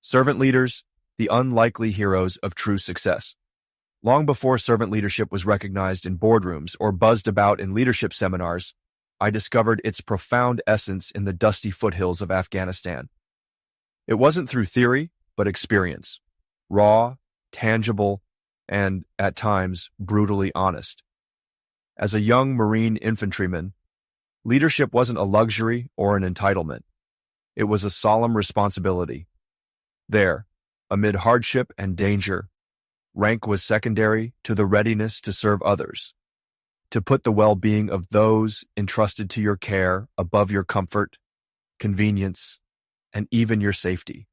Servant leaders, the unlikely heroes of true success. Long before servant leadership was recognized in boardrooms or buzzed about in leadership seminars, I discovered its profound essence in the dusty foothills of Afghanistan. It wasn't through theory, but experience. Raw, tangible, and, at times, brutally honest. As a young Marine infantryman, leadership wasn't a luxury or an entitlement. It was a solemn responsibility. There, amid hardship and danger, rank was secondary to the readiness to serve others, to put the well-being of those entrusted to your care above your comfort, convenience, and even your safety.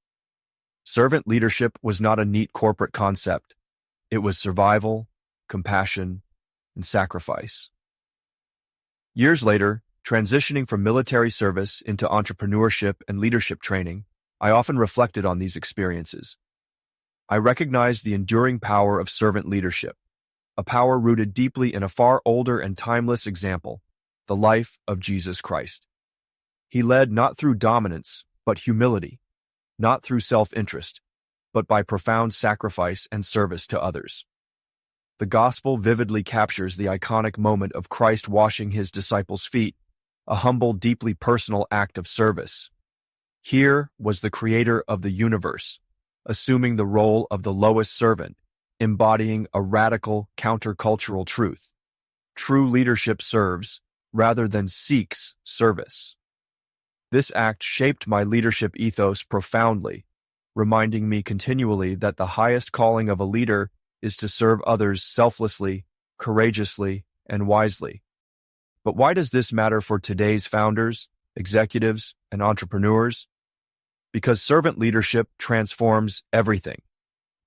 Servant leadership was not a neat corporate concept. It was survival, compassion, and sacrifice. Years later, transitioning from military service into entrepreneurship and leadership training, I often reflected on these experiences. I recognized the enduring power of servant leadership, a power rooted deeply in a far older and timeless example, the life of Jesus Christ. He led not through dominance, but humility, not through self-interest, but by profound sacrifice and service to others. The gospel vividly captures the iconic moment of Christ washing his disciples' feet, a humble, deeply personal act of service. Here was the creator of the universe, assuming the role of the lowest servant, embodying a radical countercultural truth. True leadership serves, rather than seeks, service. This act shaped my leadership ethos profoundly, reminding me continually that the highest calling of a leader is to serve others selflessly, courageously, and wisely. But why does this matter for today's founders, executives, and entrepreneurs? Because servant leadership transforms everything.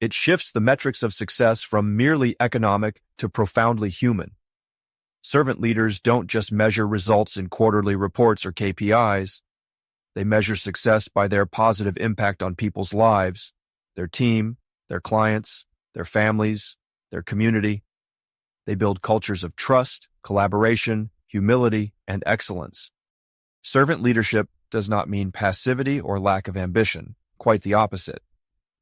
It shifts the metrics of success from merely economic to profoundly human. Servant leaders don't just measure results in quarterly reports or KPIs. They measure success by their positive impact on people's lives, their team, their clients, their families, their community. They build cultures of trust, collaboration, humility, and excellence. Servant leadership does not mean passivity or lack of ambition, quite the opposite.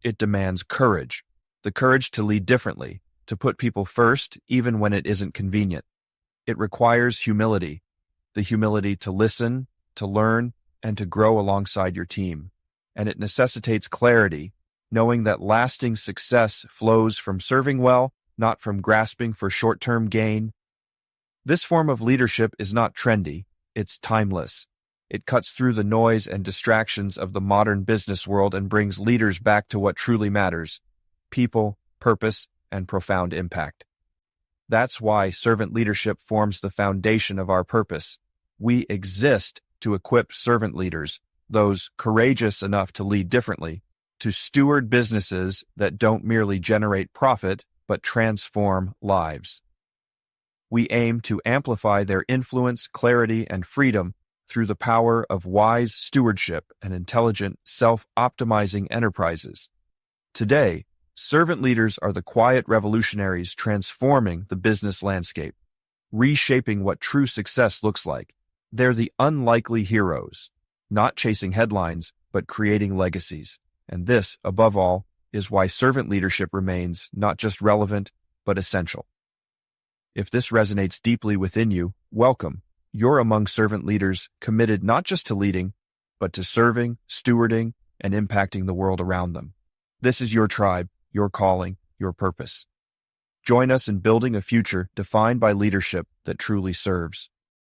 It demands courage, the courage to lead differently, to put people first even when it isn't convenient. It requires humility, the humility to listen, to learn, and to grow alongside your team. And it necessitates clarity, knowing that lasting success flows from serving well, not from grasping for short-term gain. This form of leadership is not trendy, it's timeless. It cuts through the noise and distractions of the modern business world and brings leaders back to what truly matters: people, purpose, and profound impact. That's why servant leadership forms the foundation of our purpose. We exist to equip servant leaders, those courageous enough to lead differently, to steward businesses that don't merely generate profit, but transform lives. We aim to amplify their influence, clarity, and freedom through the power of wise stewardship and intelligent, self-optimizing enterprises. Today, servant leaders are the quiet revolutionaries transforming the business landscape, reshaping what true success looks like. They're the unlikely heroes, not chasing headlines, but creating legacies. And this, above all, is why servant leadership remains not just relevant, but essential. If this resonates deeply within you, welcome. You're among servant leaders committed not just to leading, but to serving, stewarding, and impacting the world around them. This is your tribe, your calling, your purpose. Join us in building a future defined by leadership that truly serves.